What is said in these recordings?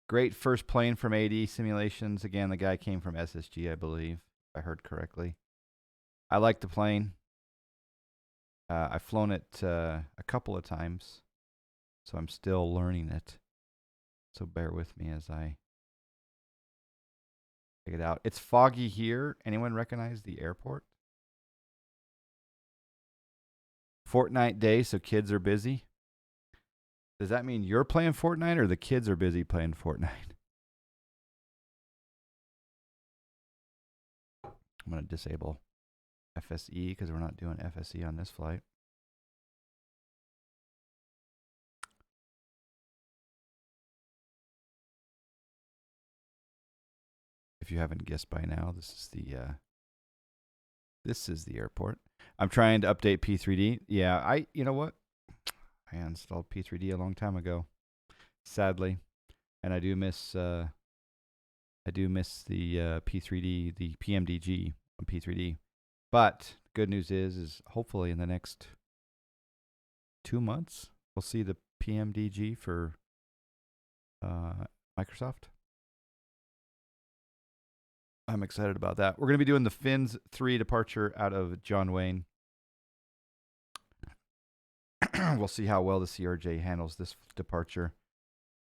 Great first plane from AD Simulations. Again, the guy came from SSG, I believe, if I heard correctly. I like the plane. I've flown it a couple of times, so I'm still learning it. So bear with me as I check it out. It's foggy here. Anyone recognize the airport? Fortnite day, so kids are busy. Does that mean you're playing Fortnite or the kids are busy playing Fortnite? I'm going to disable FSE because we're not doing FSE on this flight. If you haven't guessed by now, this is the airport. I'm trying to update P3D. Yeah, you know what? I installed P3D a long time ago, sadly, and I do miss the P3D, the PMDG on P3D. But good news is hopefully in the next 2 months we'll see the PMDG for Microsoft. I'm excited about that. We're going to be doing the Fins 3 departure out of John Wayne. We'll see how well the CRJ handles this departure.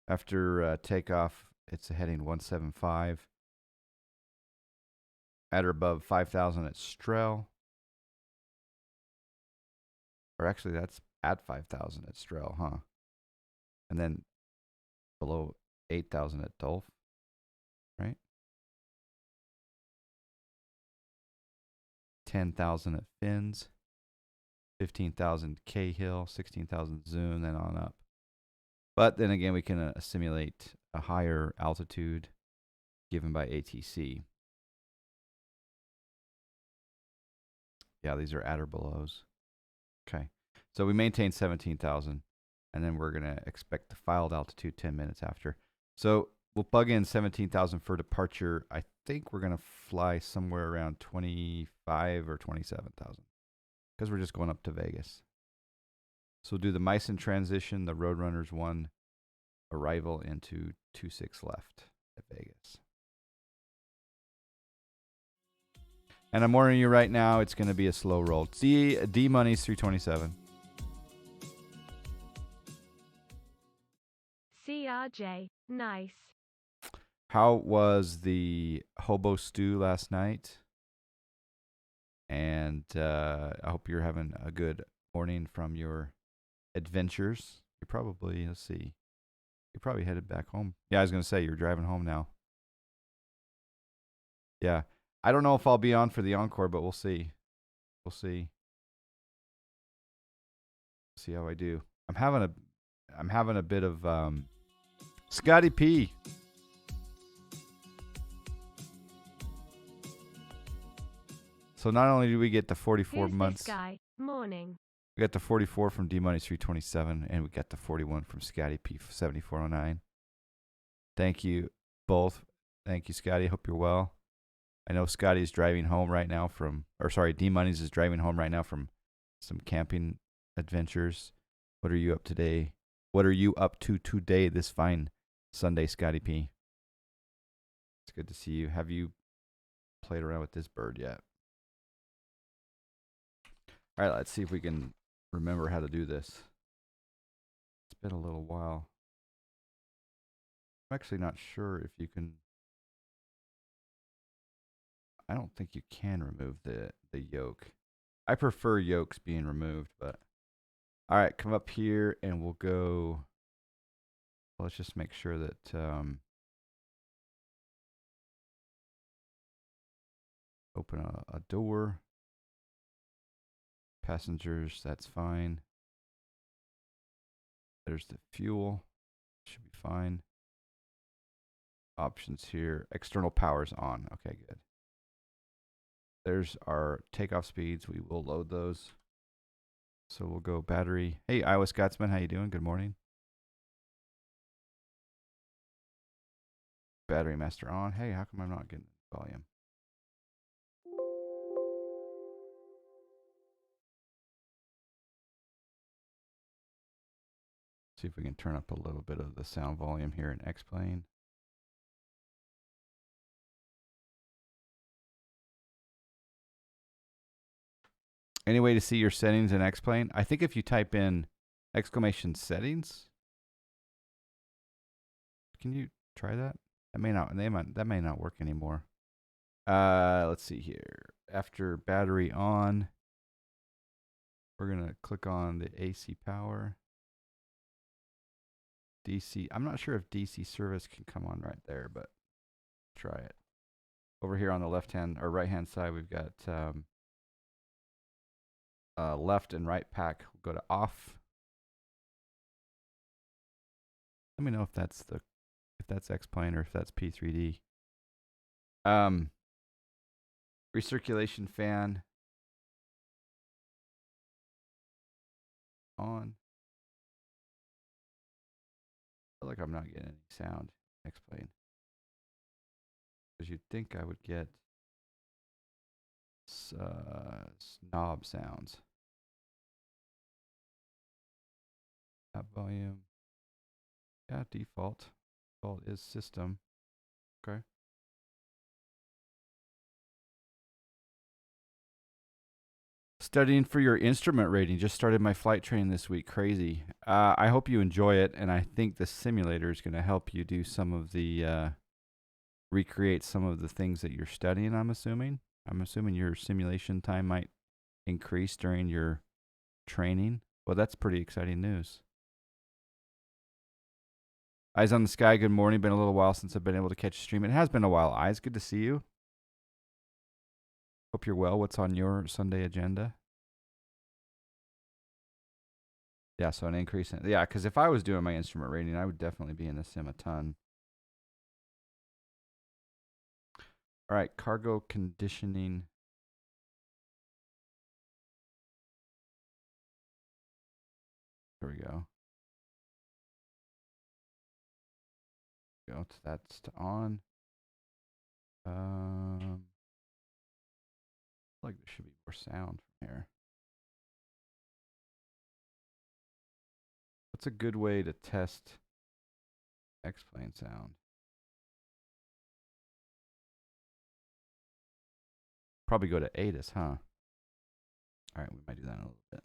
After takeoff, it's a heading 175. At or above 5,000 at Strel. Or actually, that's at 5,000 at Strel, huh? And then below 8,000 at Dolph, right? 10,000 at Fins. 15,000 Cahill, 16,000 Zoom, then on up. But then again, we can simulate a higher altitude given by ATC. Yeah, these are at or belows. Okay. So we maintain 17,000, and then we're going to expect the filed altitude 10 minutes after. So we'll plug in 17,000 for departure. I think we're going to fly somewhere around 25 or 27,000 because we're just going up to Vegas. So we'll do the Meissen transition, the Roadrunners 1 arrival into 26 left at Vegas. And I'm warning you right now, it's going to be a slow roll. D Money's 327. CRJ, nice. How was the hobo stew last night? And I hope you're having a good morning from your adventures. You're probably, let's see, you're probably headed back home. Yeah, I was going to say, you're driving home now. Yeah. I don't know if I'll be on for the encore, but we'll see. We'll see. See how I do. I'm having a bit of Scotty P. So not only do we get the 44 Who's months. This guy? Morning. We got the 44 from D Money 327, and we got the 41 from Scotty P 7409. Thank you both. Thank you, Scotty. Hope you're well. I know Scotty's driving home right now D Money's is driving home right now from some camping adventures. What are you up today? What are you up to today, this fine Sunday, Scotty P? It's good to see you. Have you played around with this bird yet? All right, let's see if we can remember how to do this. It's been a little while. I'm actually not sure if you can. I don't think you can remove the yoke. I prefer yokes being removed, but all right, come up here and we'll go. Let's just make sure that open a door. Passengers, that's fine. There's the fuel. Should be fine. Options here. External power's on. Okay, good. There's our takeoff speeds. We will load those. So we'll go battery. Hey, Iowa Scotsman, how you doing? Good morning. Battery master on. Hey, how come I'm not getting volume? See if we can turn up a little bit of the sound volume here in X-Plane. Any way to see your settings in X-Plane? I think if you type in exclamation settings, can you try that? That may not. That may not work anymore. Let's see here. After battery on, we're gonna click on the AC power. DC. I'm not sure if DC service can come on right there, but try it. Over here on the left hand or right hand side, we've got left and right pack. We'll go to off. Let me know if that's X-Plane or if that's P3D. Recirculation fan on. I feel like I'm not getting any sound. X-Plane. Because you'd think I would get knob sounds. App volume. Yeah, default. Default is system. Okay. Studying for your instrument rating. Just started my flight training this week. Crazy. I hope you enjoy it, and I think the simulator is going to help you do some of the recreate some of the things that you're studying. I'm assuming your simulation time might increase during your training. Well, that's pretty exciting news. Eyes on the Sky, good morning. Been a little while since I've been able to catch a stream. It has been a while. Eyes, good to see you. Hope you're well. What's on your Sunday agenda? Yeah, so an increase in, yeah, because if I was doing my instrument rating, I would definitely be in the sim a ton. All right, cargo conditioning. Here we go. That's to on. Like there should be more sound from here. What's a good way to test X-Plane sound? Probably go to ATIS, huh? All right, we might do that in a little bit.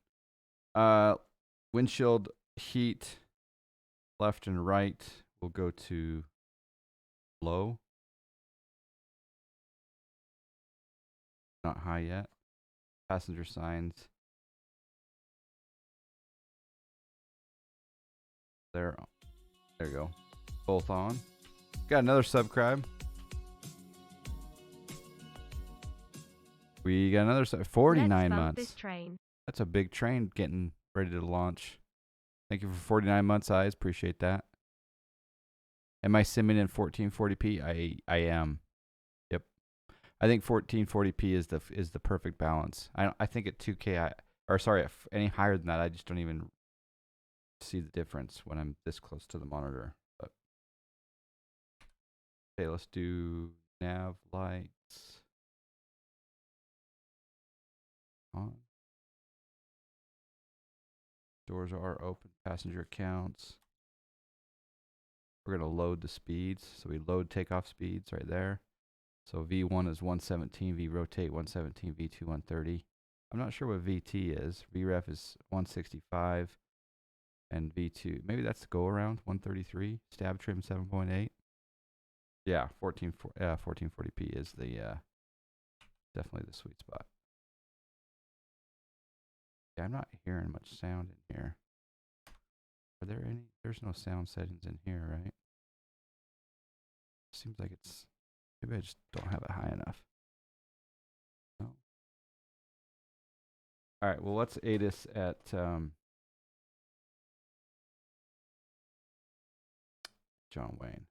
Windshield heat, left and right. We'll go to low. Not high yet. Passenger signs. There you go. Both on. Got another subscribe. We got another 49 months. This train. That's a big train getting ready to launch. Thank you for 49 months, Eyes. Appreciate that. Am I simming in 1440p? I am. Yep. I think 1440p is the perfect balance. I think at 2K any higher than that, I just don't even see the difference when I'm this close to the monitor. But okay, let's do nav lights on. Doors are open. Passenger counts. We're going to load the speeds. So we load takeoff speeds right there. So V1 is 117, V rotate 117, V2 130. I'm not sure what VT is. VREF is 165, and V2, maybe that's the go around 133. Stab trim 7.8. Yeah, 1440p is the definitely the sweet spot. Yeah, I'm not hearing much sound in here. Are there any? There's no sound settings in here, right? Seems like it's, maybe I just don't have it high enough. No. All right, well, let's ATIS at John Wayne.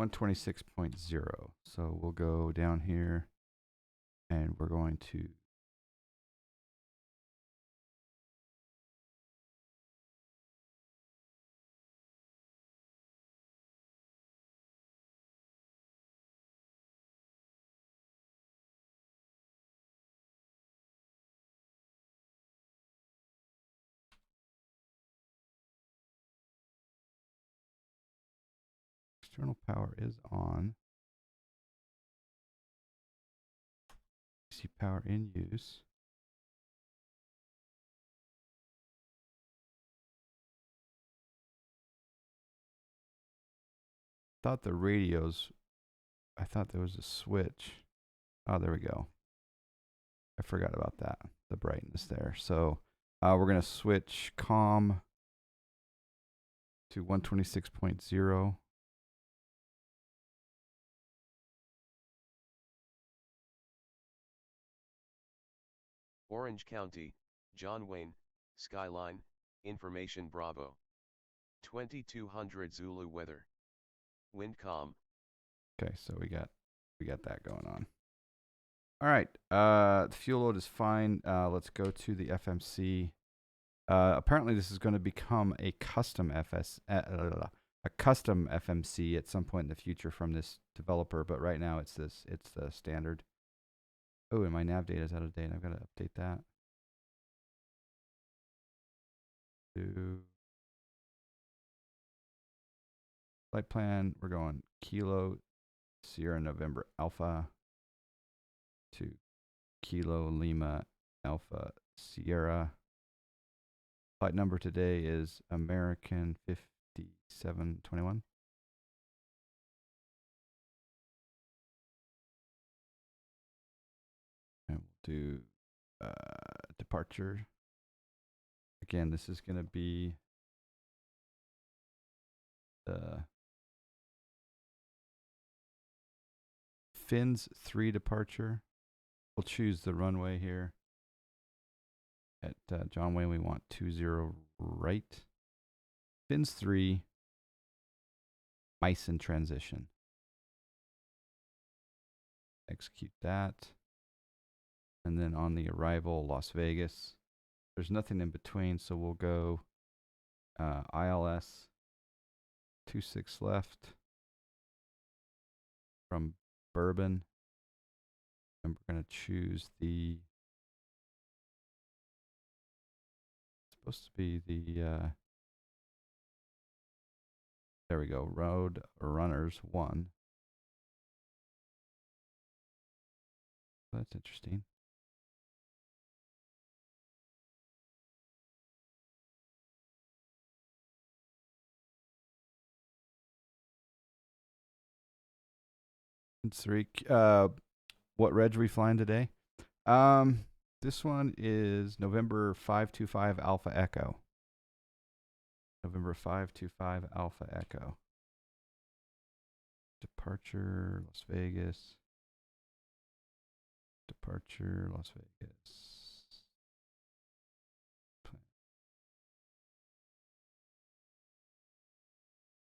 126.0. So we'll go down here and we're going to external power is on. DC power in use. Thought the radios, I thought there was a switch. Oh, there we go. I forgot about that, the brightness there. So we're going to switch COM to 126.0. Orange County, John Wayne, Skyline, Information Bravo. 2200 Zulu weather. Wind calm. Okay, so we got that going on. All right, the fuel load is fine. Let's go to the FMC. Apparently, this is going to become a custom custom FMC at some point in the future from this developer, but right now it's the standard. Oh, and my nav data is out of date. I've got to update that. Flight plan, we're going Kilo Sierra November Alpha to Kilo Lima Alpha Sierra. Flight number today is American 5721. And we'll do departure. Again, this is going to be the Fins 3 departure. We'll choose the runway here. At John Wayne, we want 20 right. Fins 3, Meissen transition. Execute that. And then on the arrival, Las Vegas. There's nothing in between, so we'll go ILS 26 left from Bourbon. And we're going to choose the, it's supposed to be the, there we go, Road Runners 1. That's interesting. Three. What reg are we flying today? This one is November 525 Alpha Echo. November 525 Alpha Echo. Departure Las Vegas. Departure Las Vegas.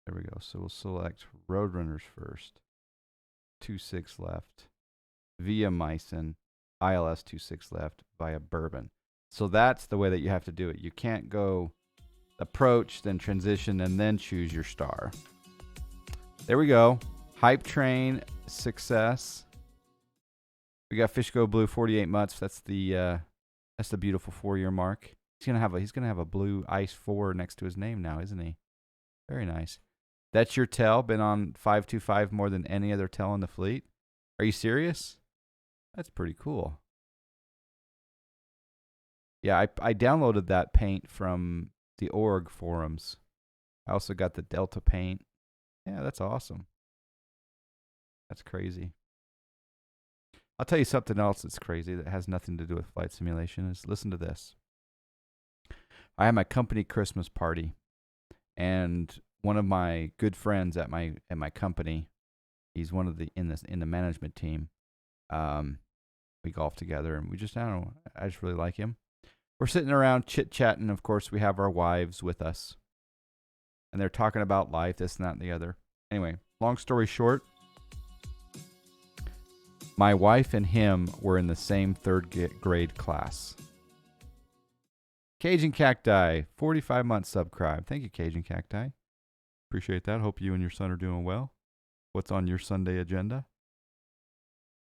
There we go. So we'll select Roadrunners first. 26 left. Via Meissen. ILS 26 left via Bourbon. So that's the way that you have to do it. You can't go approach, then transition, and then choose your star. There we go. Hype train success. We got Fish Go Blue 48 months. That's the beautiful 4-year mark. He's gonna have a blue Ice 4 next to his name now, isn't he? Very nice. That's your tail. Been on 525 more than any other tail in the fleet. Are you serious? That's pretty cool. Yeah, I downloaded that paint from the org forums. I also got the Delta paint. Yeah, that's awesome. That's crazy. I'll tell you something else that's crazy that has nothing to do with flight simulation. Is listen to this. I had my company Christmas party, and one of my good friends at my company, he's one of the in the management team. We golf together, and I don't know, I just really like him. We're sitting around chit-chatting. Of course, we have our wives with us. And they're talking about life, this and that and the other. Anyway, long story short, my wife and him were in the same third grade class. Cajun Cacti, 45 months subscribe. Thank you, Cajun Cacti. Appreciate that. Hope you and your son are doing well. What's on your Sunday agenda?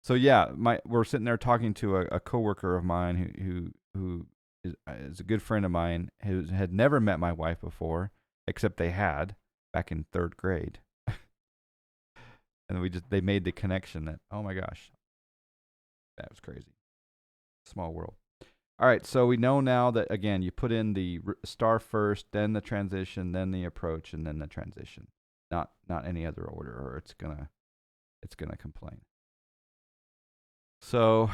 So yeah, we're sitting there talking to a coworker of mine who is a good friend of mine who had never met my wife before, except they had back in third grade. And they made the connection that, oh my gosh, that was crazy. Small world. All right, so we know now that, again, you put in the star first, then the transition, then the approach, and then the transition. Not any other order, or it's gonna complain. So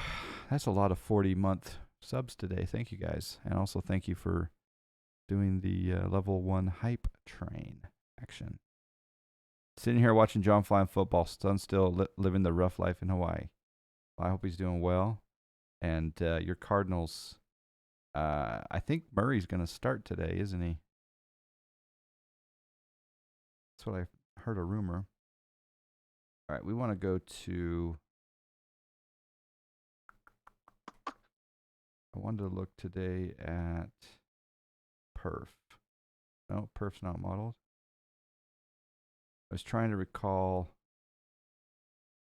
that's a lot of 40-month subs today. Thank you guys, and also thank you for doing the level 1 hype train action. Sitting here watching John fly in football. Son's still living the rough life in Hawaii. Well, I hope he's doing well. And your Cardinals, I think Murray's going to start today, isn't he? That's what I heard, a rumor. All right, we want to go to... I wanted to look today at perf. No, perf's not modeled. I was trying to recall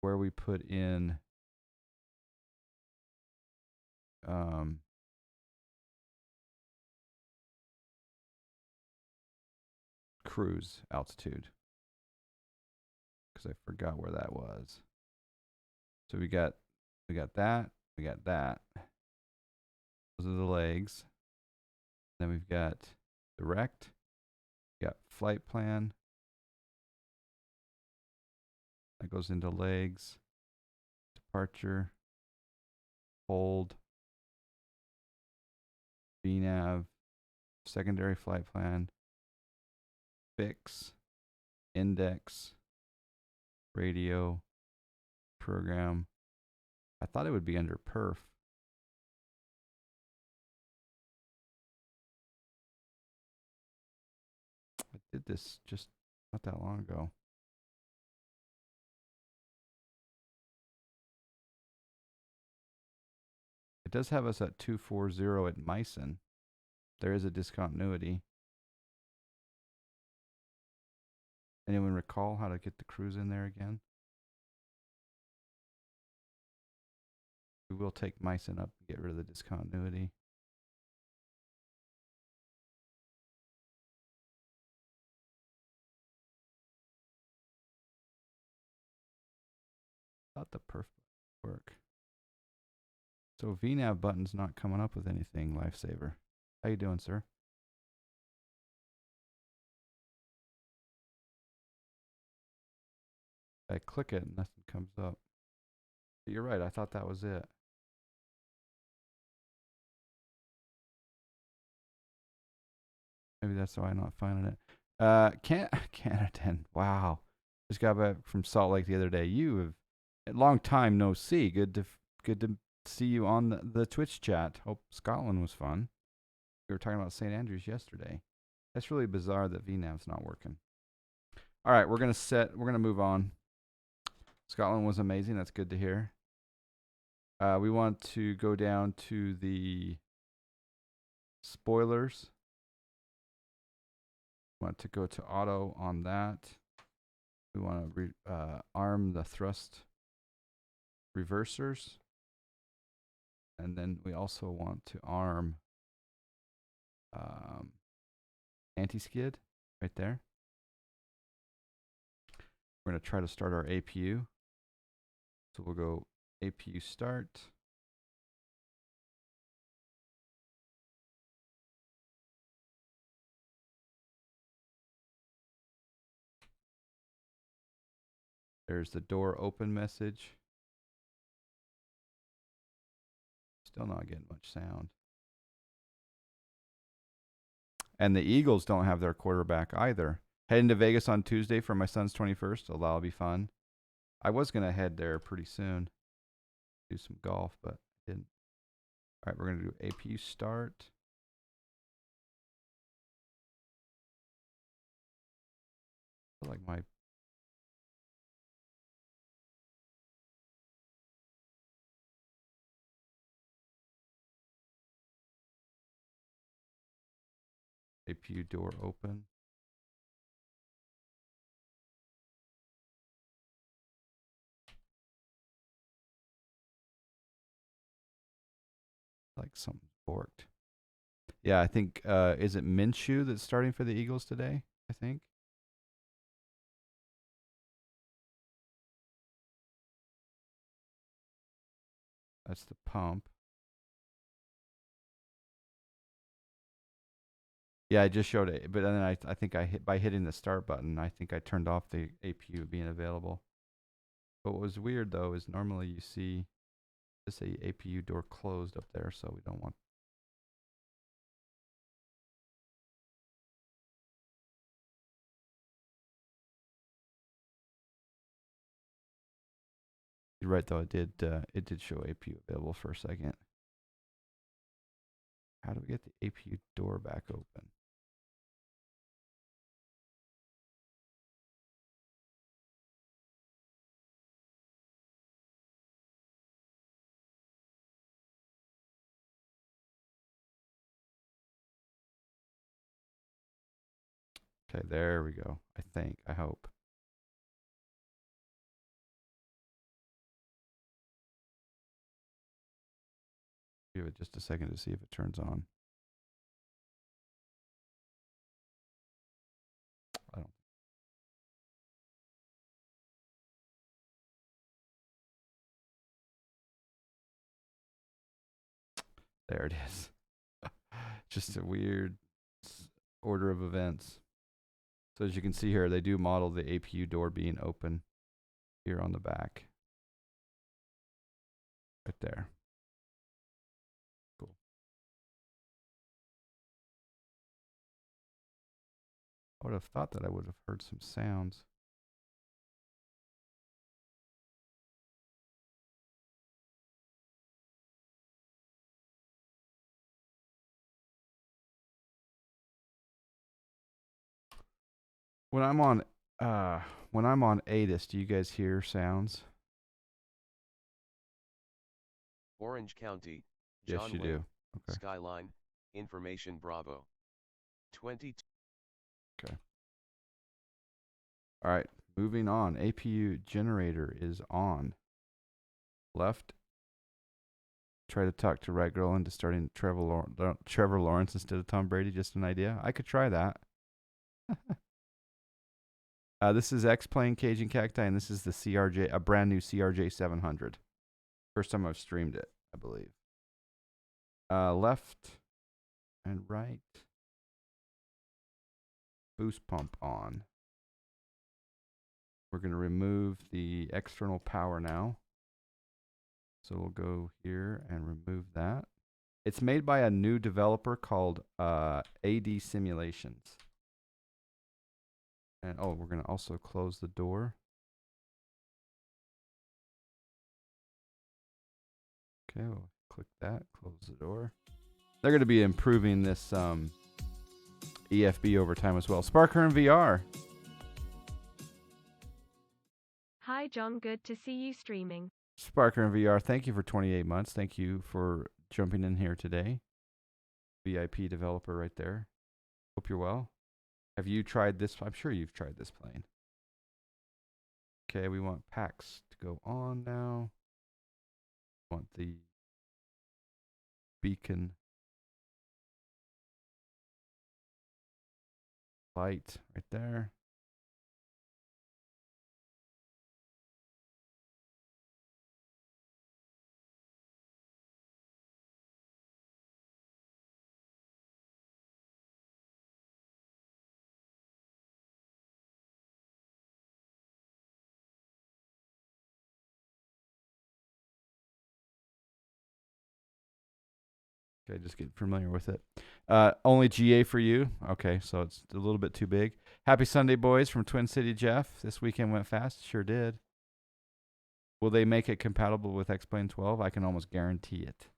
where we put in cruise altitude, because I forgot where that was. So we got that, we got that. Those are the legs. Then we've got direct, we got flight plan. That goes into legs, departure, hold, VNAV, secondary flight plan, fix, index, radio, program. I thought it would be under perf. I did this just not that long ago. It does have us at 240 at Meissen. There is a discontinuity. Anyone recall how to get the cruise in there again? We will take Meissen up and get rid of the discontinuity. Thought the perf would work. So VNAV button's not coming up with anything, Lifesaver. How you doing, sir? I click it and nothing comes up. But you're right, I thought that was it. Maybe that's why I'm not finding it. Canada, wow. Just got back from Salt Lake the other day. You have a long time no see. Good to see you on the Twitch chat. Hope Scotland was fun. We were talking about St. Andrews yesterday. That's really bizarre that VNAV's not working. All right, we're gonna move on. Scotland was amazing. That's good to hear. We want to go down to the spoilers. We want to go to auto on that. We want to arm the thrust reversers. And then we also want to arm anti-skid right there. We're going to try to start our APU. So we'll go APU start. There's the door open message. Still not getting much sound. And the Eagles don't have their quarterback either. Heading to Vegas on Tuesday for my son's 21st. So that'll be fun. I was going to head there pretty soon. Do some golf, but I didn't. All right, we're going to do APU start. I feel like my APU door open. Like something borked. Yeah, I think, is it Minshew that's starting for the Eagles today? I think. That's the pump. Yeah, I just showed it, but then I think I hit by hitting the start button. I think I turned off the APU being available. But what was weird though is normally you see this APU door closed up there, so we don't want. You're right though. It did show APU available for a second. How do we get the APU door back open? Okay, there we go. I think. I hope. Give it just a second to see if it turns on. I don't. There it is. Just a weird order of events. So as you can see here, they do model the APU door being open here on the back. Right there. Cool. I would have thought that I would have heard some sounds. When I'm on ATIS, do you guys hear sounds? Orange County, Yes, John you Wayne, do. Okay. Skyline, Information Bravo. 22. Okay. All right. Moving on. APU generator is on. Left. Try to talk to right girl into starting Trevor Lawrence instead of Tom Brady. Just an idea. I could try that. This is X-Plane Cajun Cacti, and this is the CRJ, a brand new CRJ-700. First time I've streamed it, I believe. Left and right. Boost pump on. We're going to remove the external power now. So we'll go here and remove that. It's made by a new developer called AD Simulations. And oh, we're going to also close the door. Okay, we'll click that, close the door. They're going to be improving this EFB over time as well. Sparker in VR. Hi John, good to see you streaming. Sparker in VR, thank you for 28 months. Thank you for jumping in here today. VIP developer right there. Hope you're well. Have you tried this? I'm sure you've tried this plane. Okay, we want packs to go on now. Want the beacon light right there. Okay, just get familiar with it. Only GA for you. Okay, so it's a little bit too big. Happy Sunday, boys, from Twin City Jeff. This weekend went fast. Sure did. Will they make it compatible with X-Plane 12? I can almost guarantee it.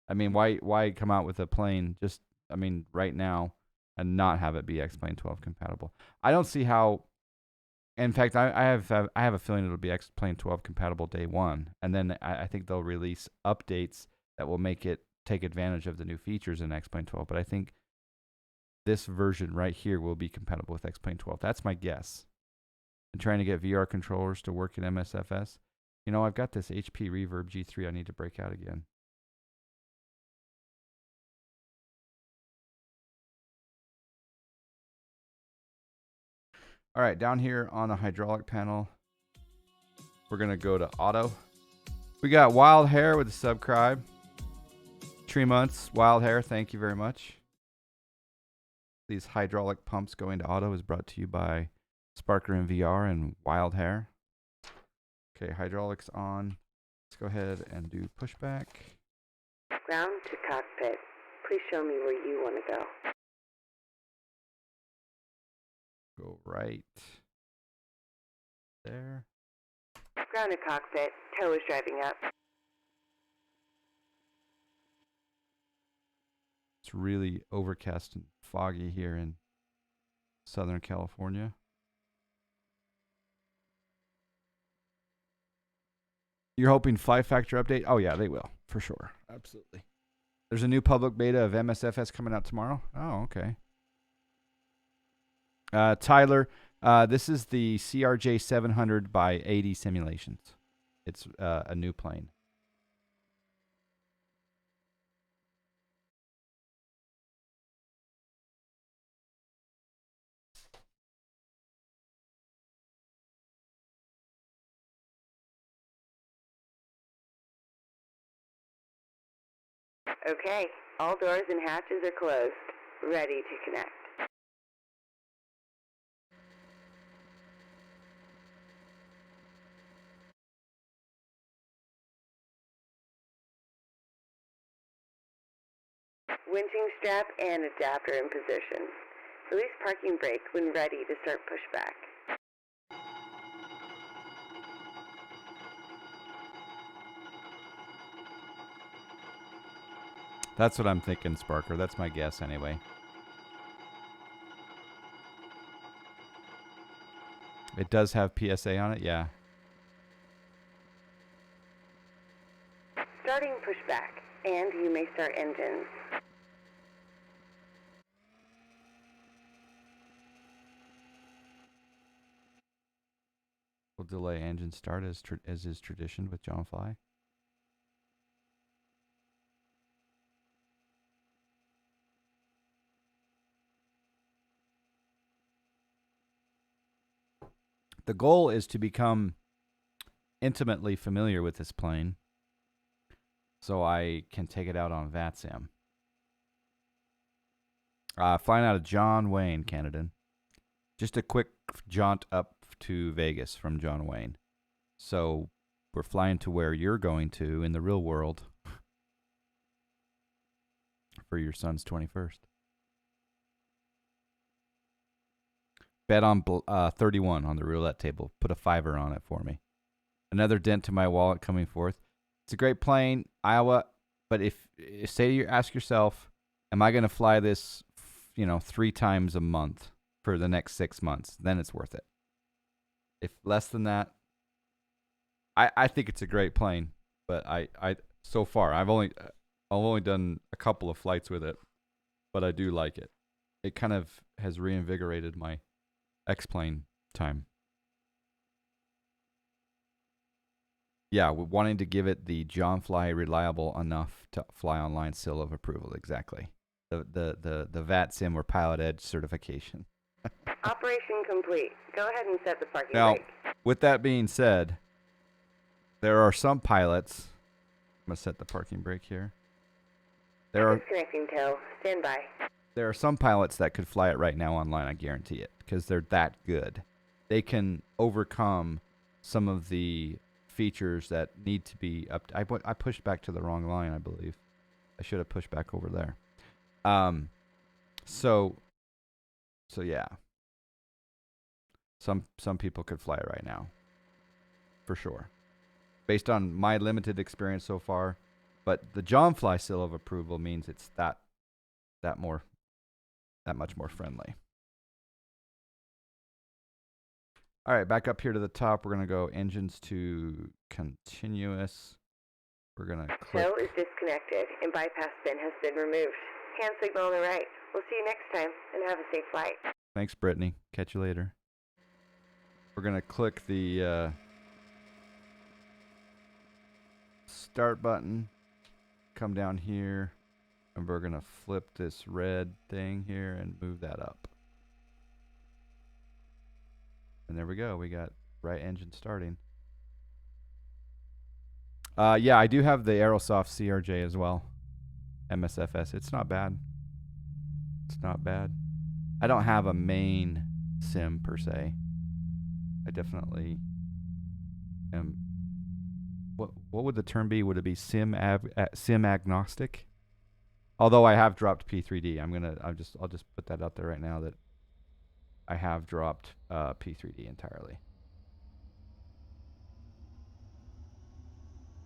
I mean, why come out with a plane just, I mean, right now and not have it be X-Plane 12 compatible? I don't see how. In fact, I have a feeling it'll be X-Plane 12 compatible day one, and then I think they'll release updates that will make it take advantage of the new features in X-Plane 12. But I think this version right here will be compatible with X-Plane 12. That's my guess. And trying to get VR controllers to work in MSFS. You know, I've got this HP Reverb G3 I need to break out again. All right, down here on the hydraulic panel, we're going to go to auto. We got Wild Hair with a subscribe. 3 months, Wild Hair, thank you very much. these hydraulic pumps going to auto is brought to you by Sparker and VR and Wild Hair. Okay, hydraulics on. Let's go ahead and do pushback. Ground to cockpit. Please show me where you want to go. Go right there. Ground to cockpit. Tow is driving up. It's really overcast and foggy here in Southern California. You're hoping 5-factor update? Oh, yeah, they will, for sure. Absolutely. There's a new public beta of MSFS coming out tomorrow. Oh, okay. Tyler, this is the CRJ-700 by AD Simulations. It's a new plane. Okay, all doors and hatches are closed. Ready to connect. Winching strap and adapter in position. Release parking brake when ready to start pushback. That's what I'm thinking, Sparker. That's my guess anyway. It does have PSA on it, yeah. Starting pushback, and you may start engines. We'll delay engine start as is tradition with John Fly. The goal is to become intimately familiar with this plane so I can take it out on VATSIM. Flying out of John Wayne, Canada. Just a quick jaunt up to Vegas from John Wayne. So we're flying to where you're going to in the real world for your son's 21st. Bet on 31 on the roulette table. Put a $5 on it for me. Another dent to my wallet coming forth. It's a great plane, Iowa. But if say you ask yourself, am I going to fly this, 3 times a month for the next 6 months? Then it's worth it. If less than that, I think it's a great plane. But I so far I've only done a couple of flights with it, but I do like it. It kind of has reinvigorated my X-plane time. Yeah, we're wanting to give it the John Fly reliable enough to fly online seal of approval. Exactly. The VATSIM or Pilot Edge certification. Operation complete. Go ahead and set the parking Now, brake. with that being said, there are some pilots. I'm gonna set the parking brake here. Disconnecting tow. Stand by. There are some pilots that could fly it right now online. I guarantee it, because they're that good. They can overcome some of the features that need to be up. I pushed back to the wrong line, I believe. I should have pushed back over there. So yeah. Some people could fly it right now, for sure, based on my limited experience so far. But the John Fly seal of approval means it's that much more friendly. All right, back up here to the top. We're gonna go engines to continuous. We're gonna click. Tow is disconnected and bypass bin has been removed. Hand signal on the right. We'll see you next time and have a safe flight. Thanks, Brittany. Catch you later. We're gonna click the start button. Come down here, and we're gonna flip this red thing here and move that up. And there we go. We got right engine starting. Yeah, I do have the Aerosoft CRJ as well. MSFS. It's not bad. It's not bad. I don't have a main sim per se. I definitely am. What would the term be? Would it be sim agnostic? Although I have dropped P3D, I'll just put that out there right now that I have dropped P3D entirely.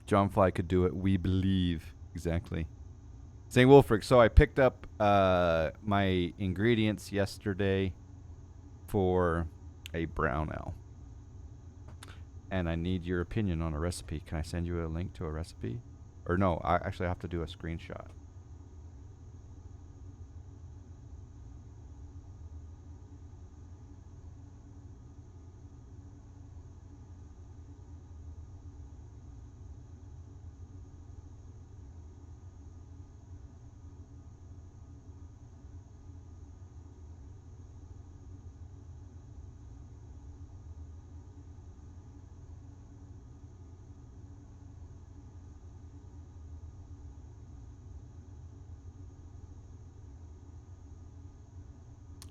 John Fly could do it. We believe. Exactly. St. Wilfrid. So I picked up my ingredients yesterday for a brown ale. And I need your opinion on a recipe. Can I send you a link to a recipe? Or no, I actually have to do a screenshot.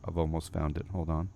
I've almost found it. Hold on.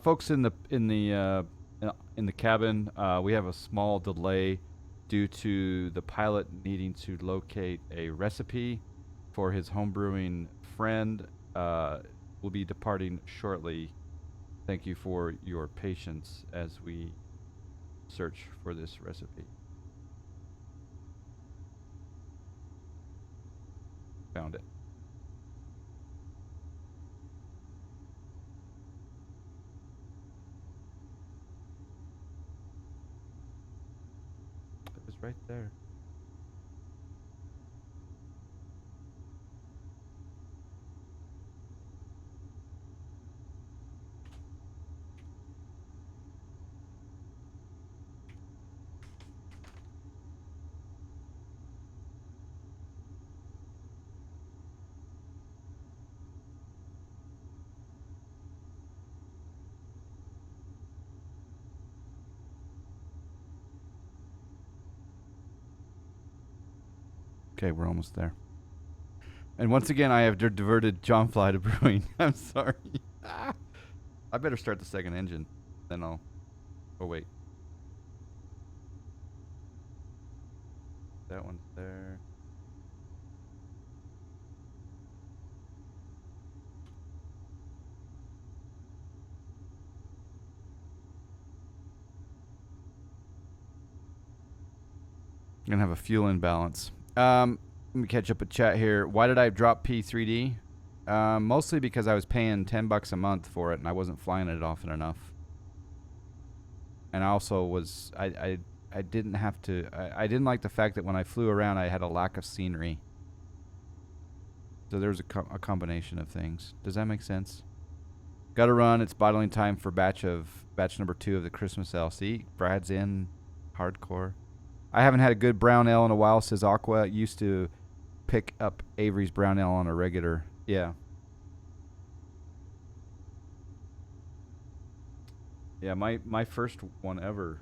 Folks in the cabin, we have a small delay due to the pilot needing to locate a recipe for his homebrewing friend. Will be departing shortly. Thank you for your patience as we search for this recipe. Found it. It was right there. Okay, we're almost there. And once again, I have diverted John Fly to brewing. I'm sorry. I better start the second engine. Then I'll. Oh, wait. That one's there. I'm going to have a fuel imbalance. Let me catch up with chat here. Why did I drop P3D? Mostly because I was paying $10 a month for it and I wasn't flying it often enough. And I also was I didn't have to. I didn't like the fact that when I flew around, I had a lack of scenery. So there was a combination of things. Does that make sense? Got to run. It's bottling time for batch number 2 of the Christmas LC. Brad's in hardcore. I haven't had a good brown ale in a while, says Aqua. Used to pick up Avery's brown ale on a regular. Yeah. Yeah, my first one ever.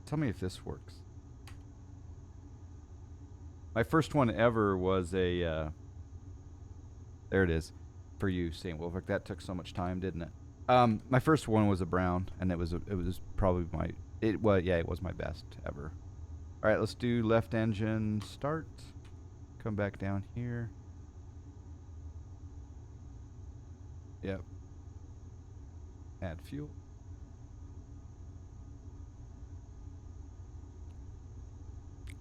Tell me if this works. My first one ever was a. There it is, for you, St. Wilfrid. That took so much time, didn't it? My first one was a brown, and it was probably it was my best ever. All right, let's do left engine start. Come back down here. Yep. Add fuel.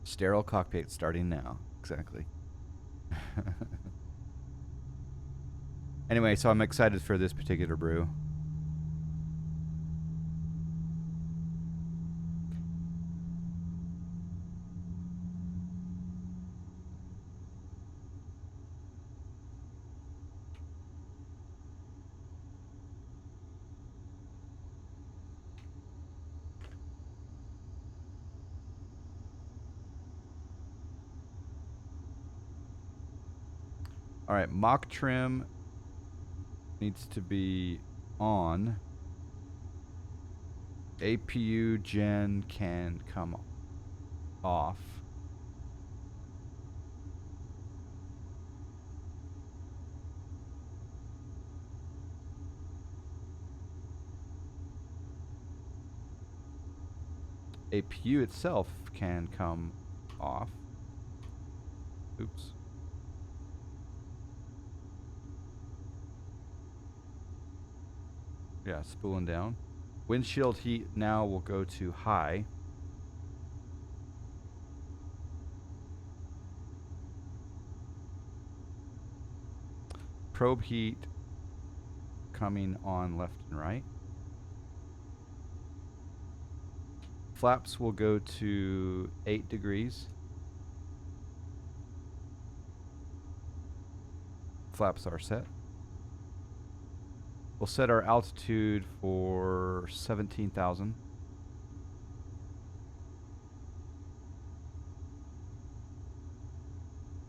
Sterile cockpit starting now. Exactly. Anyway, so I'm excited for this particular brew. All right, mock trim needs to be on. APU gen can come off. APU itself can come off. Oops. Yeah, spooling down. Windshield heat now will go to high. Probe heat coming on left and right. Flaps will go to 8 degrees. Flaps are set. We'll set our altitude for 17,000.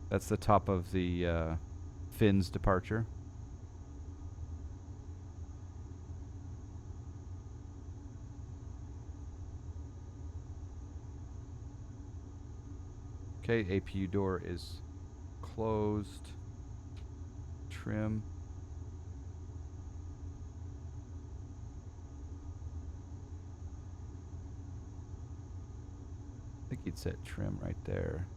That's the top of the fins departure. Okay, APU door is closed. Trim. I think you'd set trim right there.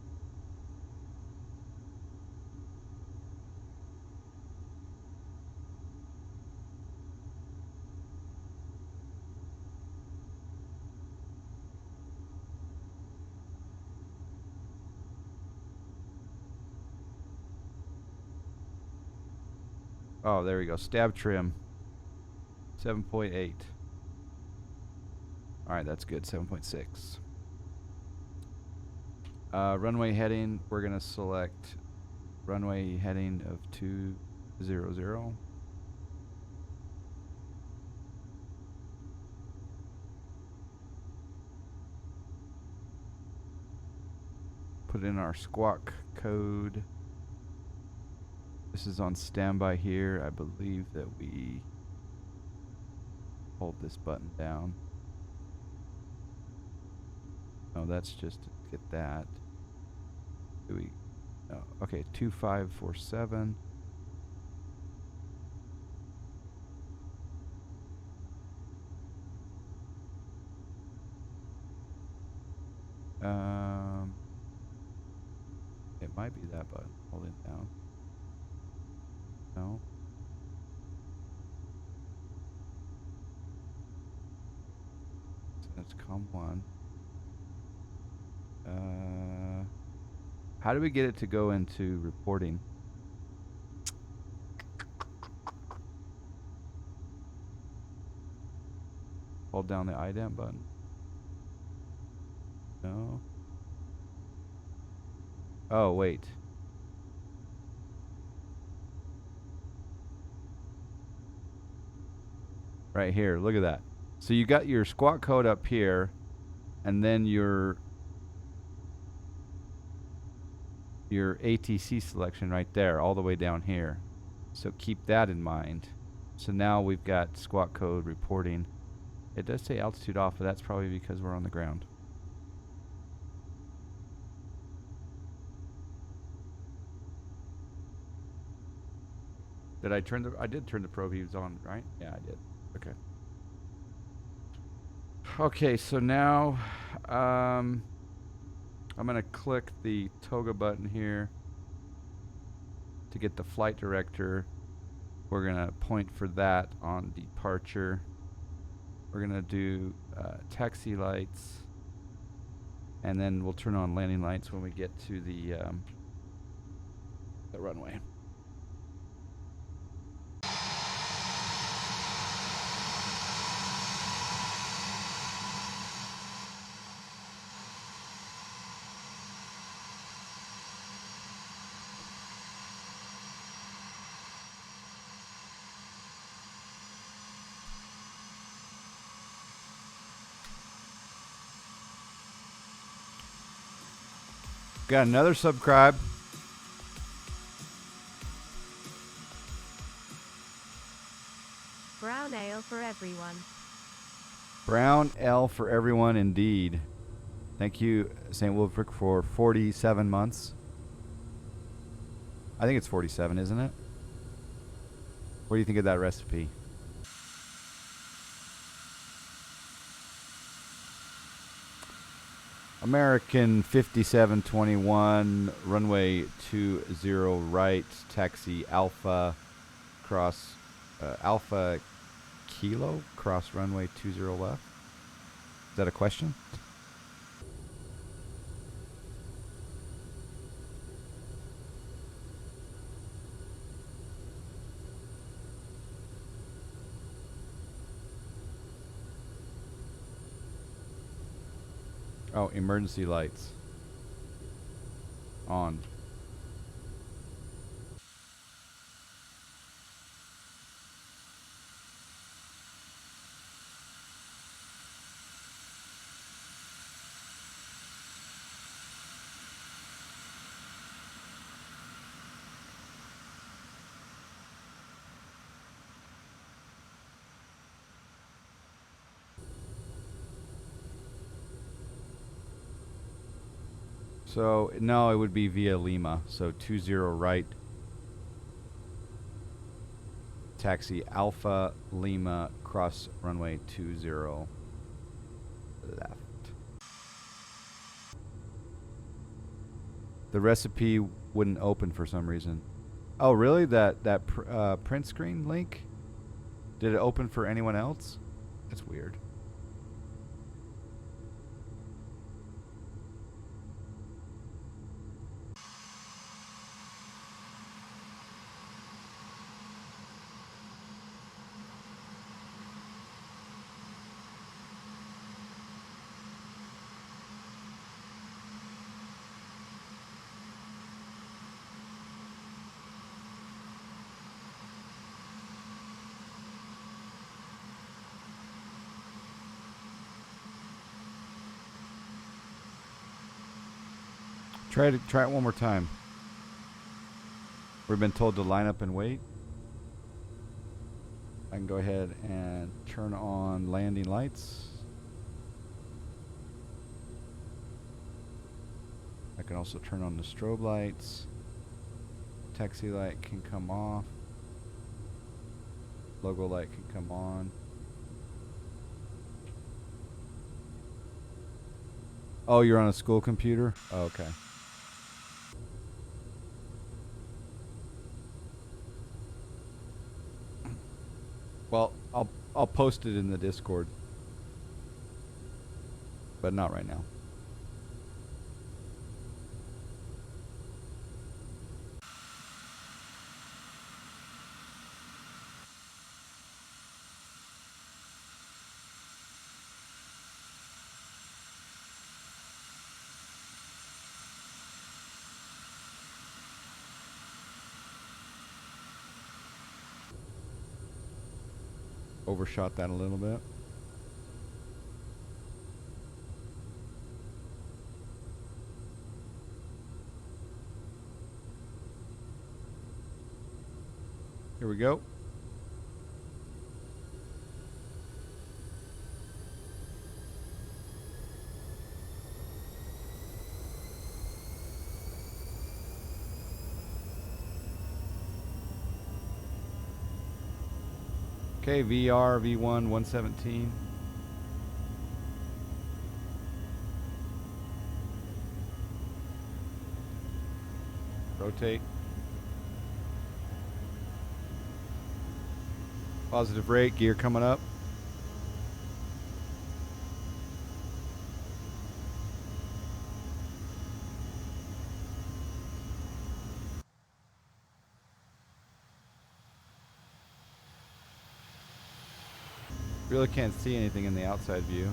Oh, there we go. Stab trim. 7.8. Alright, that's good. 7.6. Runway heading, we're going to select runway heading of 200. Put in our squawk code. This is on standby here. I believe that we hold this button down. No, that's just to get that. Do we? No. Okay, 2547. It might be that button. Hold it down. No. So that's COM1. How do we get it to go into reporting? Hold down the IDAM button. No. Oh, wait. Right here. Look at that. So you got your squawk code up here, and then your ATC selection right there, all the way down here. So keep that in mind. So now we've got squawk code reporting. It does say altitude off, but that's probably because we're on the ground. Did I turn the? I did turn the probe heaves on, right? Yeah, I did. Okay. Okay, so now I'm gonna click the toga button here to get the flight director. We're gonna point for that on departure. We're gonna do taxi lights, and then we'll turn on landing lights when we get to the runway. Got another subscribe. Brown ale for everyone. Brown L for everyone, indeed. Thank you, St. Wilfrid, for 47 months. I think it's 47, isn't it? What do you think of that recipe? American 5721, runway 20 right, taxi Alpha, cross Alpha Kilo, cross runway 20 left. Is that a question? Oh, emergency lights. On. So, no, it would be via Lima. So 20 right, taxi Alpha Lima, cross runway 20 left. The recipe wouldn't open for some reason. Oh, really? That print screen link? Did it open for anyone else? That's weird. Try it one more time. We've been told to line up and wait. I can go ahead and turn on landing lights. I can also turn on the strobe lights. Taxi light can come off. Logo light can come on. Oh, you're on a school computer? Oh, okay. Well, I'll post it in the Discord. But not right now. Overshot that a little bit. Here we go. Okay, VR, V1, 117. Rotate. Positive rate, gear coming up. Really can't see anything in the outside view.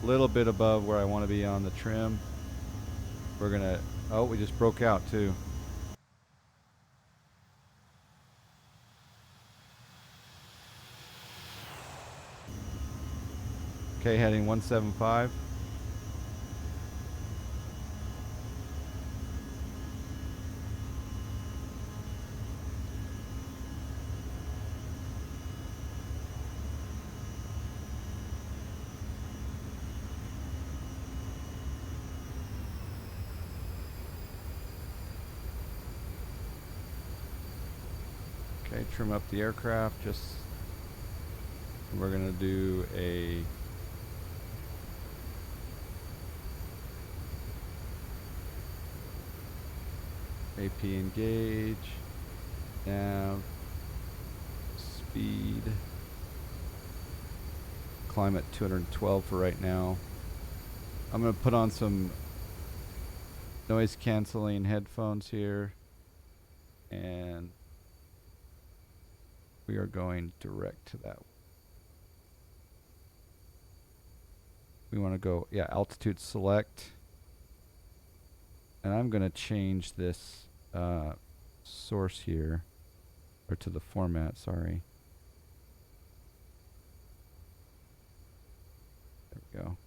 A little bit above where I want to be on the trim. We're gonna, oh, we just broke out too. Okay, heading 175. Okay, trim up the aircraft. We're gonna do a AP engage, nav, speed, climb at 212 for right now. I'm gonna put on some noise canceling headphones here, and we are going direct to that. We want to go, yeah, altitude select, and I'm gonna change this source here, or to the format, sorry. There we go.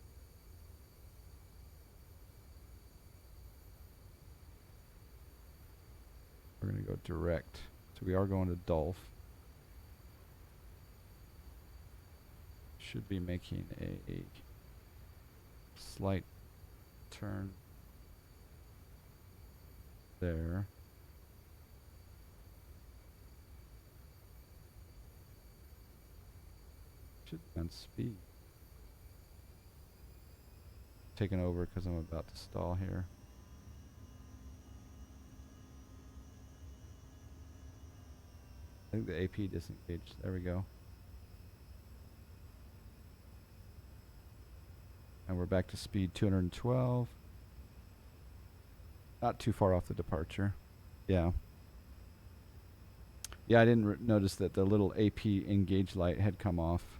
We're gonna go direct. So we are going to Dolph. Should be making a slight turn there. Should be on speed. Taking over because I'm about to stall here. I think the AP disengaged. There we go. And we're back to speed 212. Not too far off the departure. Yeah. Yeah, I didn't notice that the little AP engage light had come off.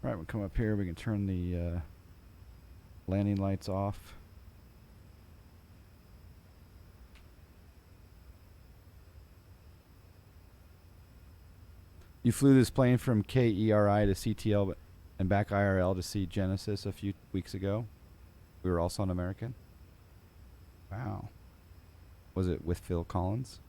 All right, we'll come up here. We can turn the landing lights off. You flew this plane from KERI to CTL and back IRL to see Genesis a few weeks ago. We were also on American. Wow. Was it with Phil Collins?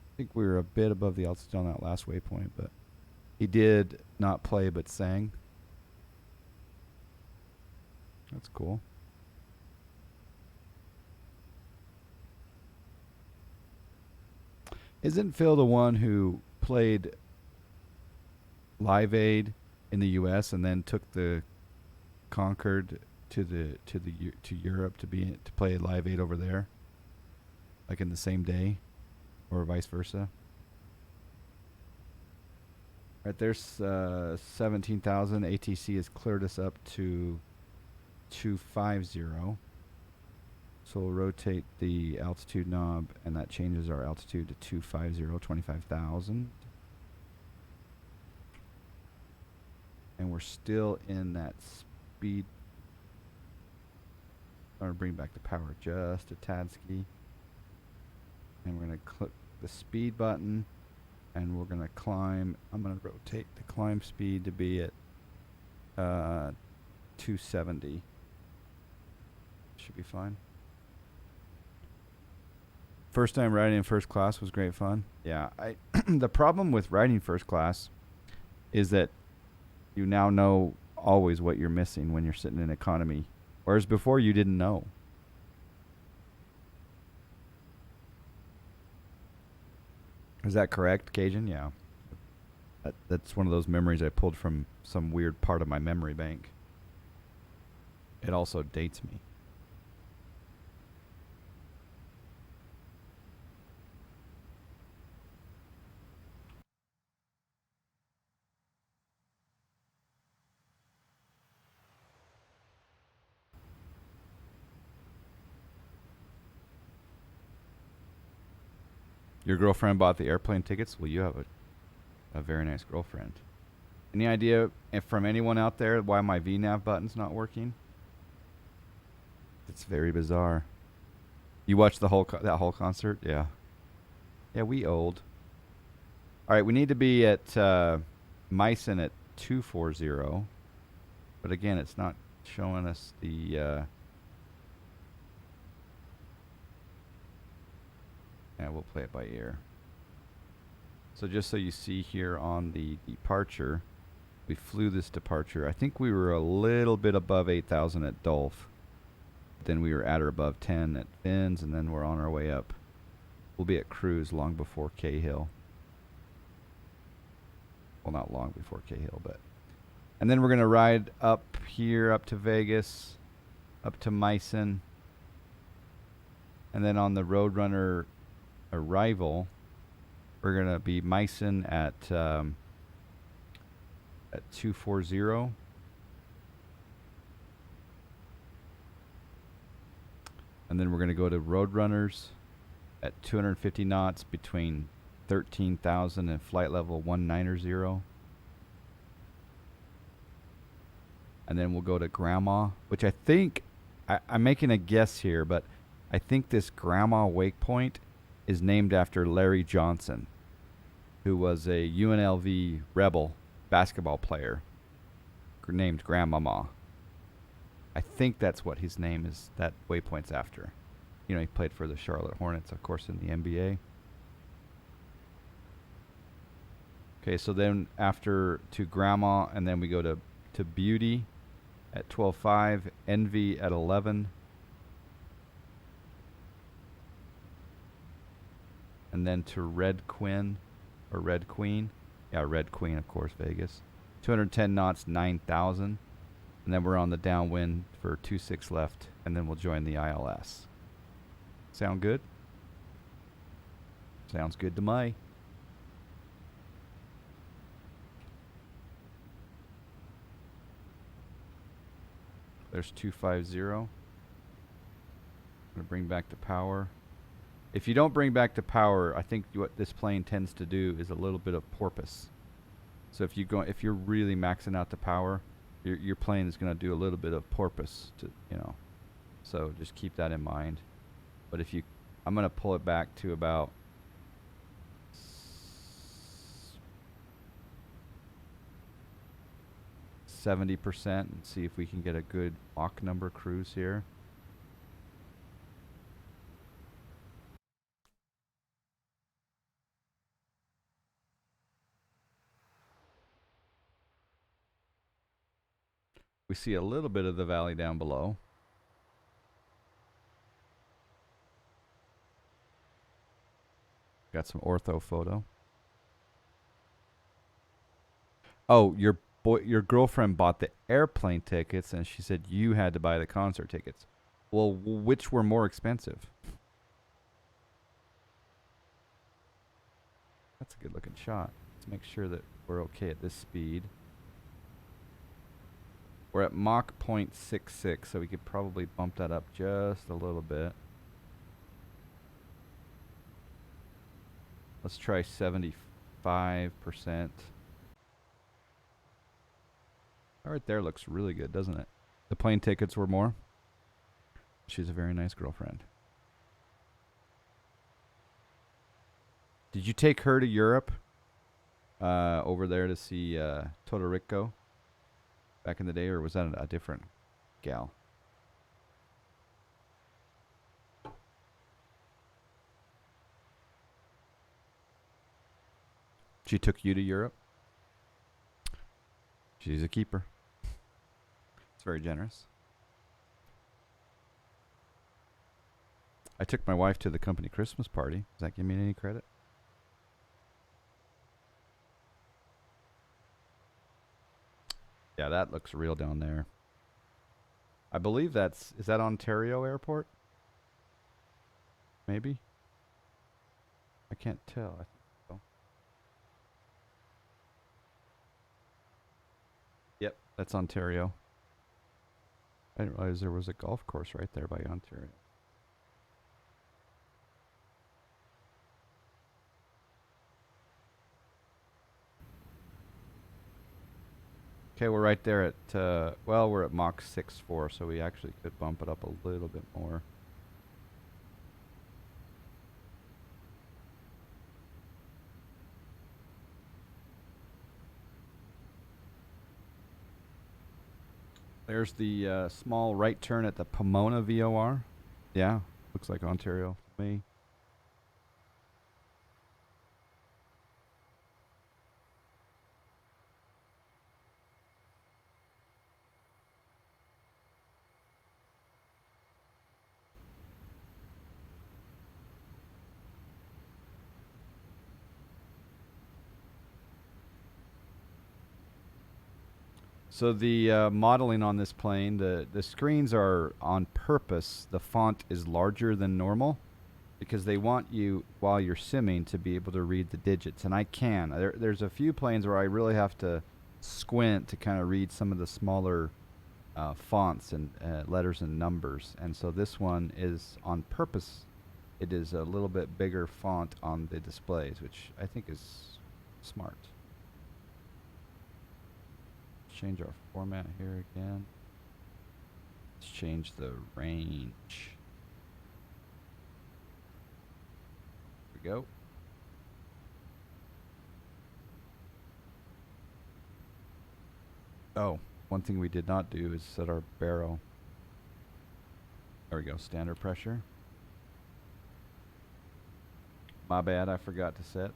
I think we were a bit above the altitude on that last waypoint, but he did not play but sang. That's cool. Isn't Phil the one who played Live Aid in the U.S. and then took the Concorde to Europe to play Live Aid over there, like in the same day, or vice versa? Right, there's 17,000. ATC has cleared us up to 250. So we'll rotate the altitude knob, and that changes our altitude to 250, 25,000. And we're still in that speed. I'm going to bring back the power just a tad ski. And we're going to click the speed button, and we're going to climb. I'm going to rotate the climb speed to be at 270. Should be fine. First time riding in first class was great fun. Yeah, the problem with riding first class is that you now know always what you're missing when you're sitting in economy, whereas before you didn't know. Is that correct, Cajun? Yeah. That's one of those memories I pulled from some weird part of my memory bank. It also dates me. Your girlfriend bought the airplane tickets? Well, you have a very nice girlfriend. Any idea if from anyone out there why my VNav button's not working? It's very bizarre. You watched the whole that whole concert? Yeah. Yeah, we old. All right, we need to be at Meissen at 240. But again, it's not showing us the... yeah, we'll play it by ear. So just so you see here on the departure, we flew this departure. I think we were a little bit above 8,000 at Dolph. Then we were at or above 10 at Fins, and then we're on our way up. We'll be at cruise long before Cahill. Well, not long before Cahill, but... And then we're going to ride up here, up to Vegas, up to Meissen. And then on the Roadrunner arrival, we're going to be Meissen at 240. And then we're going to go to Roadrunners at 250 knots between 13,000 and flight level 190. And then we'll go to Grandma, which I think, I'm making a guess here, but I think this Grandma waypoint is named after Larry Johnson, who was a UNLV Rebel basketball player named Grandmama. I think that's what his name is, that waypoint's after. You know, he played for the Charlotte Hornets, of course, in the NBA. Okay, so then after to Grandma, and then we go to Beauty at 12.5, Envy at 11, and then to Red Queen, or Red Queen. Yeah, Red Queen, of course, Vegas. 210 knots, 9,000. And then we're on the downwind for 2.6 left, and then we'll join the ILS. Sound good? Sounds good to me. There's 250. I'm going to bring back the power. If you don't bring back the power, I think what this plane tends to do is a little bit of porpoise. So if you're really maxing out the power, your plane is going to do a little bit of porpoise, so just keep that in mind. But I'm going to pull it back to about 70% and see if we can get a good Mach number cruise here. We see a little bit of the valley down below. Got some ortho photo. Oh, your girlfriend bought the airplane tickets, and she said you had to buy the concert tickets. Well, which were more expensive? That's a good looking shot. Let's make sure that we're okay at this speed. We're at Mach 0.66, so we could probably bump that up just a little bit. Let's try 75%. All right, there looks really good, doesn't it? The plane tickets were more. She's a very nice girlfriend. Did you take her to Europe? Over there to see Todorico back in the day, or was that a different gal? She took you to Europe? She's a keeper. It's very generous. I took my wife to the company Christmas party. Does that give me any credit? Yeah, that looks real down there. I believe is that Ontario Airport? Maybe? I can't tell. I think so. Yep, that's Ontario. I didn't realize there was a golf course right there by Ontario. Okay, we're right there at, well, we're at Mach 6.4, so we actually could bump it up a little bit more. There's the small right turn at the Pomona VOR. Yeah, looks like Ontario to me. So the modeling on this plane, the screens are on purpose. The font is larger than normal because they want you, while you're simming, to be able to read the digits. And I can. There's a few planes where I really have to squint to kind of read some of the smaller fonts and letters and numbers. And so this one is on purpose. It is a little bit bigger font on the displays, which I think is smart. Change our format here again. Let's change the range. Here we go. Oh, one thing we did not do is set our barrel. There we go, standard pressure. My bad, I forgot to set.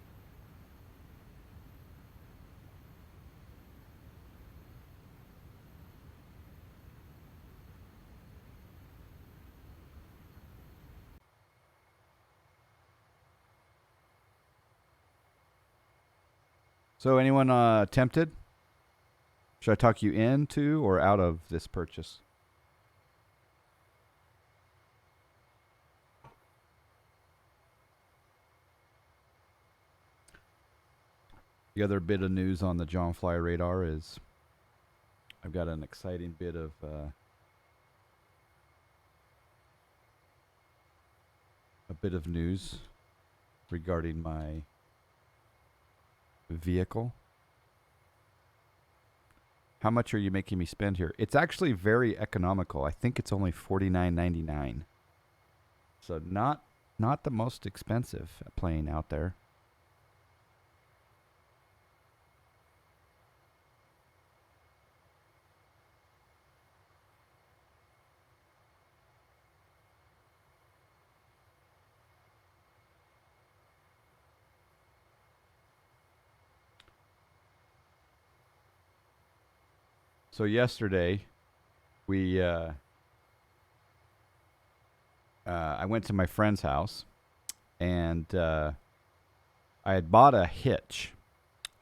So anyone tempted? Should I talk you into or out of this purchase? The other bit of news on the John Fly radar is I've got an exciting bit of news regarding my vehicle. How much are you making me spend here? It's actually very economical. I think it's only $49.99. So not the most expensive plane out there. So yesterday, we I went to my friend's house, and I had bought a hitch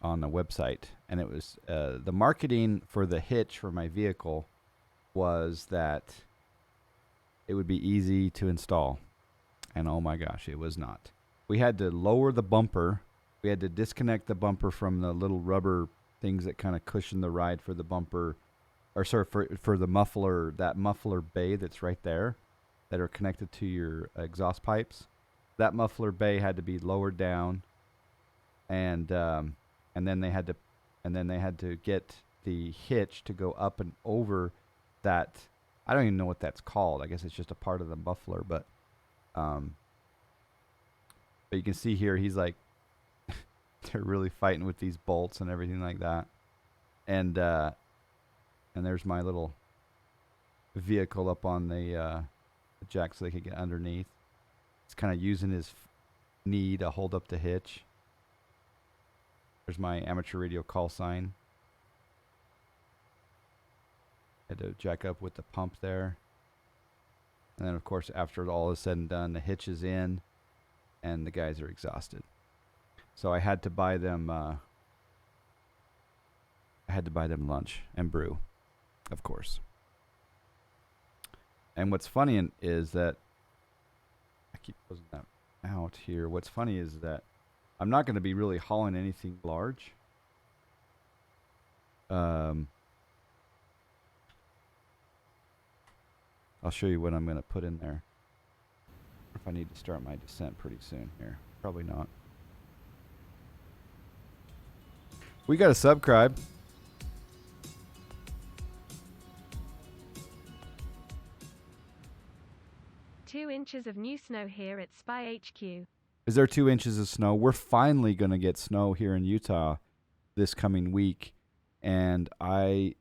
on the website, and it was the marketing for the hitch for my vehicle was that it would be easy to install, and oh my gosh, it was not. We had to lower the bumper. We had to disconnect the bumper from the little rubber things that kind of cushion the ride for the bumper, or sorry, for the muffler, that muffler bay that's right there, that are connected to your exhaust pipes. That muffler bay had to be lowered down, and then they had to get the hitch to go up and over that. I don't even know what that's called. I guess it's just a part of the muffler, but you can see here he's like they're really fighting with these bolts and everything like that, and there's my little vehicle up on the jack so they could get underneath. He's kind of using his knee to hold up the hitch. There's my amateur radio call sign. Had to jack up with the pump there. And then, of course, after all is said and done, the hitch is in, and the guys are exhausted. So I had to buy them. Lunch and brew, of course. And what's funny is that I keep closing that out here. What's funny is that I'm not going to be really hauling anything large. I'll show you what I'm going to put in there. If I need to start my descent pretty soon here. Probably not. We got a subscribe. 2 inches of new snow here at Spy HQ. Is there 2 inches of snow? We're finally going to get snow here in Utah this coming week, and I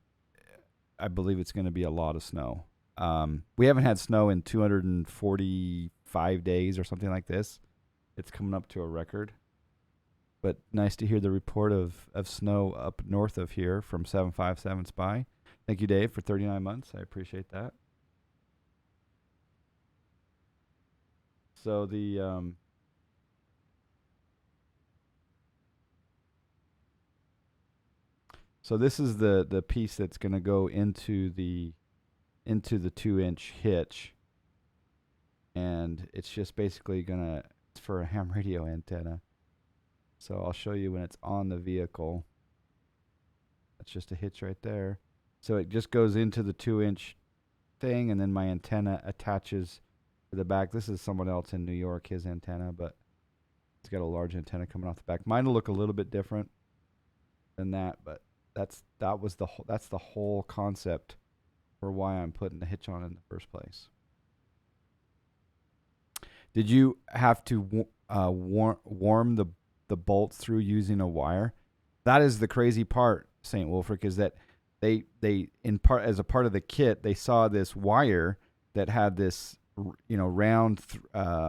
believe it's going to be a lot of snow. We haven't had snow in 245 days or something like this. It's coming up to a record. But nice to hear the report of snow up north of here from 757 Spy. Thank you, Dave, for 39 months. I appreciate that. So so this is the piece that's going to go into the 2-inch hitch, and it's just basically it's for a ham radio antenna. So I'll show you when it's on the vehicle. That's just a hitch right there. So it just goes into the 2-inch thing, and then my antenna attaches to the back. This is someone else in New York, his antenna, but it's got a large antenna coming off the back. Mine will look a little bit different than that, but that's the whole concept for why I'm putting the hitch on in the first place. Did you have to warm the bolts through using a wire? That is the crazy part, St. Wolfric, is that they as a part of the kit, they saw this wire that had this round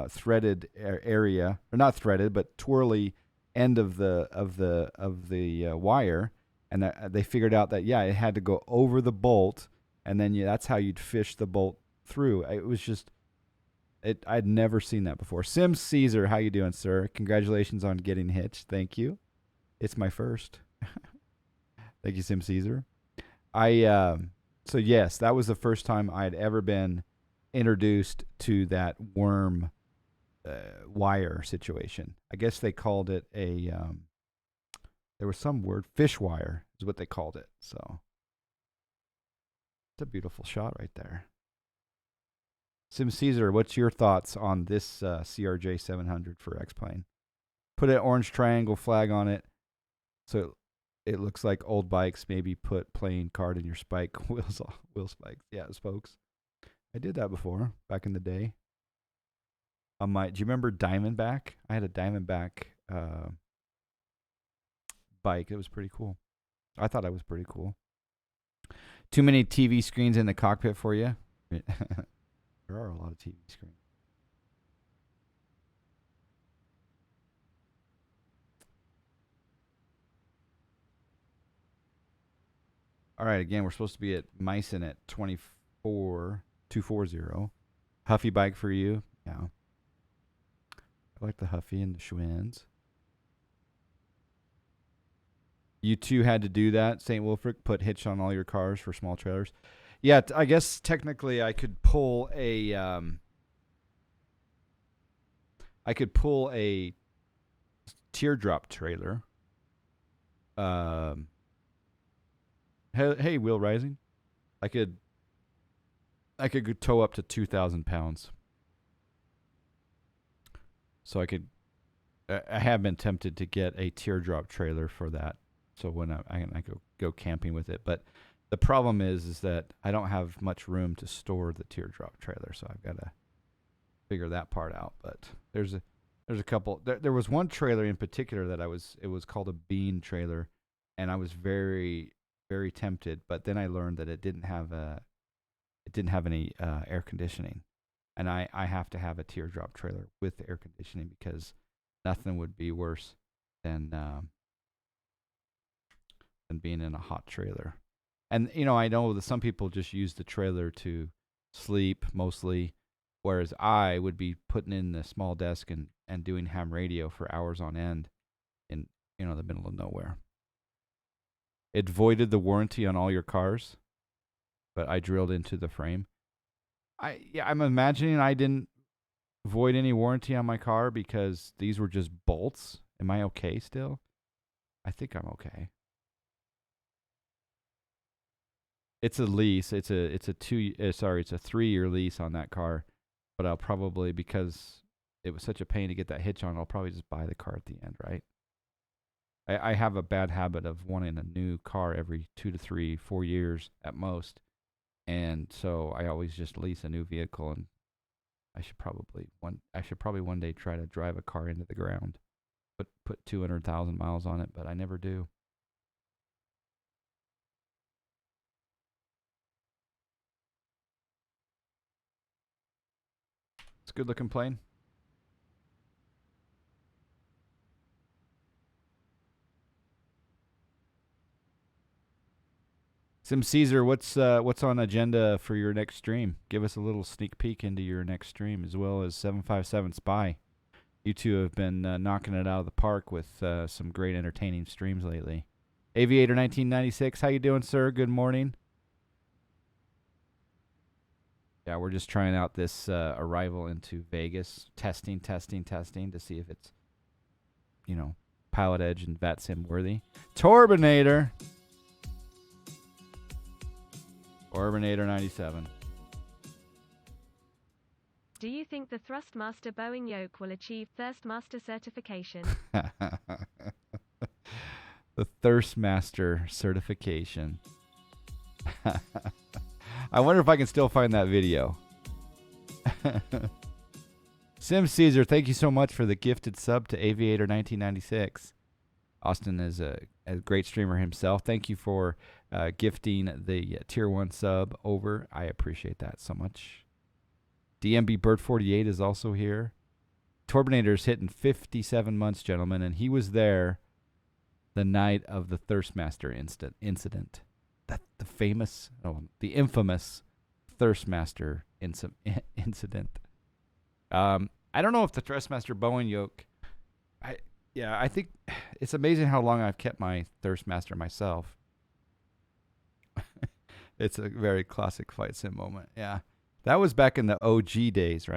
threaded area, or not threaded, but twirly end of the wire, and they figured out that it had to go over the bolt, and then that's how you'd fish the bolt through. It was just I'd never seen that before. Sim Caesar, how you doing, sir? Congratulations on getting hitched. Thank you. It's my first. Thank you, Sim Caesar. So yes, that was the first time I had ever been introduced to that worm wire situation. I guess they called it there was some word, fish wire is what they called it. So it's a beautiful shot right there. Sim Caesar, what's your thoughts on this CRJ-700 for X-Plane? Put an orange triangle flag on it so it looks like old bikes. Maybe put playing card in your spike wheel spikes. Yeah, spokes. I did that before, back in the day. Do you remember Diamondback? I had a Diamondback bike. It was pretty cool. I thought it was pretty cool. Too many TV screens in the cockpit for you? There are a lot of TV screens. All right, again, we're supposed to be at Meissen at 240. Huffy bike for you. Yeah. I like the Huffy and the Schwinns. You two had to do that, St. Wilfric, put hitch on all your cars for small trailers. Yeah, I guess technically I could pull a teardrop trailer. Hey, Wheel Rising. I could tow up to 2,000 pounds. So I have been tempted to get a teardrop trailer for that. So when I go camping with it, but the problem is that I don't have much room to store the teardrop trailer, so I've got to figure that part out. But there's a couple. There was one trailer in particular that it was called a bean trailer, and I was very, very tempted. But then I learned that it didn't have any air conditioning, and I have to have a teardrop trailer with air conditioning because nothing would be worse than being in a hot trailer. And, I know that some people just use the trailer to sleep mostly, whereas I would be putting in the small desk and doing ham radio for hours on end in, the middle of nowhere. It voided the warranty on all your cars, but I drilled into the frame. I'm imagining I didn't void any warranty on my car because these were just bolts. Am I okay still? I think I'm okay. It's a lease. It's a 3-year lease on that car, but I'll probably, because it was such a pain to get that hitch on, I'll probably just buy the car at the end, right? I have a bad habit of wanting a new car every 2 to 3, 4 years at most, and so I always just lease a new vehicle and I should probably one day try to drive a car into the ground. Put 200,000 miles on it, but I never do. It's a good looking plane. Sim Caesar, what's on agenda for your next stream? Give us a little sneak peek into your next stream, as well as 757 Spy. You two have been knocking it out of the park with some great entertaining streams lately. Aviator 1996, how you doing, sir? Good morning. Yeah, we're just trying out this arrival into Vegas, testing to see if it's, Pilot Edge and VATSIM worthy. Torbinator 97. Do you think the Thrustmaster Boeing yoke will achieve Thirstmaster certification? The Thirstmaster certification. I wonder if I can still find that video. Sim Caesar, thank you so much for the gifted sub to Aviator 1996. Austin is a great streamer himself. Thank you for gifting the tier 1 sub over. I appreciate that so much. DMB Bird 48 is also here. Torbinator's hitting 57 months, gentlemen, and he was there the night of the Thirstmaster incident. The infamous Thirstmaster incident. I don't know if the Thirstmaster Boeing yoke. I think it's amazing how long I've kept my Thirstmaster myself. It's a very classic flight sim moment. Yeah, that was back in the OG days, right?